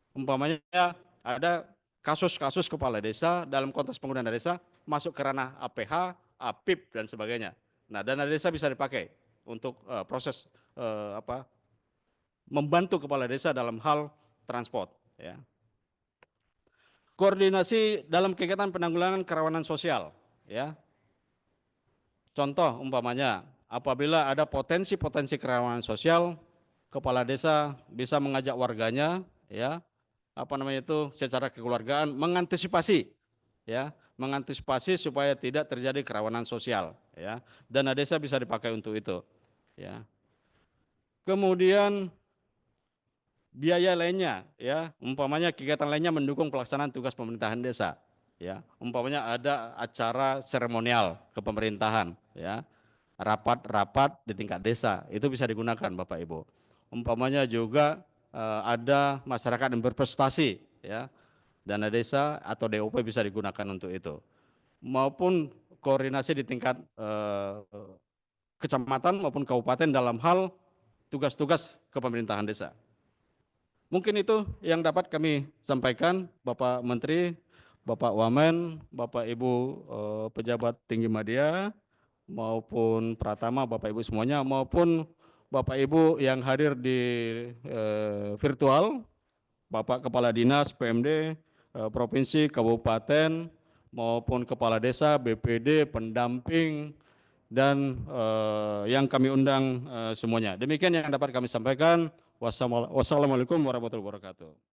Umpamanya ada kasus-kasus kepala desa dalam konteks penggunaan dana desa masuk ke ranah APH, APIP dan sebagainya. Nah, dana desa bisa dipakai untuk proses membantu kepala desa dalam hal transport, ya. Koordinasi dalam kegiatan penanggulangan kerawanan sosial, ya. Contoh umpamanya apabila ada potensi-potensi kerawanan sosial, kepala desa bisa mengajak warganya, ya, secara kekeluargaan mengantisipasi, ya, mengantisipasi supaya tidak terjadi kerawanan sosial, ya. Dana desa bisa dipakai untuk itu, ya. Kemudian biaya lainnya, ya, umpamanya kegiatan lainnya mendukung pelaksanaan tugas pemerintahan desa, ya. Umpamanya ada acara seremonial kepemerintahan, ya, rapat-rapat di tingkat desa, itu bisa digunakan Bapak Ibu. Umpamanya juga ada masyarakat yang berprestasi, ya, dana desa atau DOP bisa digunakan untuk itu. Maupun koordinasi di tingkat kecamatan maupun kabupaten dalam hal tugas-tugas kepemerintahan desa. Mungkin itu yang dapat kami sampaikan Bapak Menteri, Bapak Wamen, Bapak Ibu pejabat tinggi media, maupun Pratama, Bapak Ibu semuanya, maupun Bapak Ibu yang hadir di virtual, Bapak Kepala Dinas, PMD, Provinsi, Kabupaten, maupun Kepala Desa, BPD, pendamping, dan yang kami undang semuanya. Demikian yang dapat kami sampaikan. Wassalamualaikum warahmatullahi wabarakatuh.